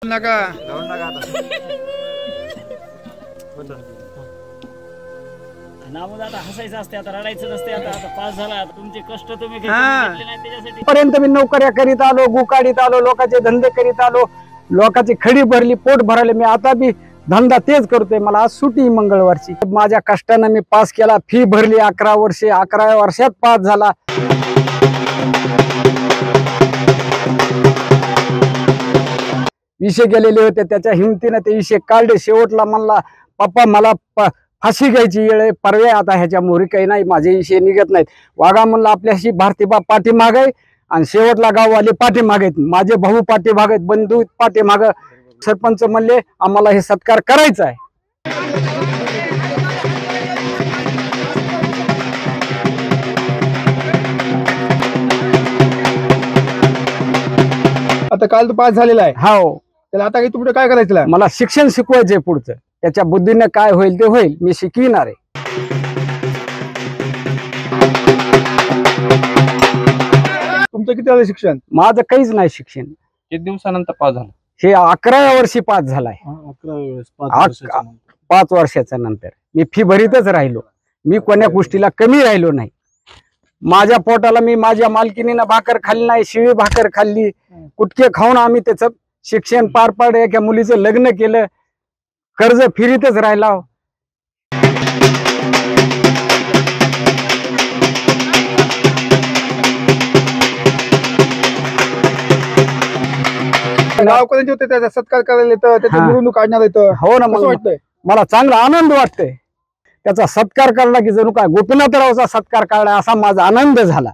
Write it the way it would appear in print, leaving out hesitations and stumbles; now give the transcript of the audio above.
नका नामूद आता हसायचं असते, आता रडायचं नसते. आता पास झाला, तुमचे कष्ट तुम्ही घेतले नाही त्याच्यासाठी. पर्यंत मी नोकऱ्या करीत आलो, गुकाडीत आलो, लोकांचे धंदे करीत आलो, लोकांची खडी भरली, पोट भरले. मी आता बी धंदा तेच करतोय. मला आज सुट्टी मंगळवारची. माझ्या कष्टाने मी पास केला, फी भरली 11 वर्षे, 11 वर्षात पास झाला. विषय गेलेले होते, त्याच्या हिमतीने ते विषय काढले. शेवटला म्हणला, पप्पा मला फाशी घ्यायची वेळ आहे, पर्याय आता ह्याच्या मोहरी काही नाही, माझे विषय निघत नाहीत. वाघा म्हणला आपल्याशी भारतीबा पाठीमाग आहे आणि शेवटला गाववाले पाठीमाग आहेत, माझे भाऊ पाठीमाग आहेत, बंधू पाठीमाग. सरपंच म्हणले आम्हाला हे सत्कार करायचा आहे. आता काल तो पास झालेला आहे. हो, त्याला आता काही तुम्ही काय करायचं? मला शिक्षण शिकवायचंय पुढचं. त्याच्या बुद्धीने काय होईल ते होईल, मी शिकविणार आहे. तुमचं किती झालं शिक्षण? माझं काहीच नाही शिक्षण. किती दिवसानंतर पास झालं? हे 11व्या वर्षी पास झालाय. 5 वर्षाच्या नंतर मी फी भरीतच राहिलो. मी कोण्या गोष्टीला कमी राहिलो नाही. माझ्या पोटाला मी माझ्या मालकीनीनं भाकर खाल्ली नाही, शिळी भाकर खाल्ली, कुटके खाऊन आम्ही त्याचं शिक्षण पार पाडलं. एका मुलीचं लग्न केलं, कर्ज फिरीतच राहिला. गावकऱ्यांचे होते, त्याचा सत्कार करायला येतं, त्याची मिरवणूक काढण्यात येतं. हो ना, कसं वाटतंय? मला चांगला आनंद वाटतोय. त्याचा सत्कार करला की जणू काय गोपीनाथरावचा सत्कार काढला असा माझा आनंद झाला.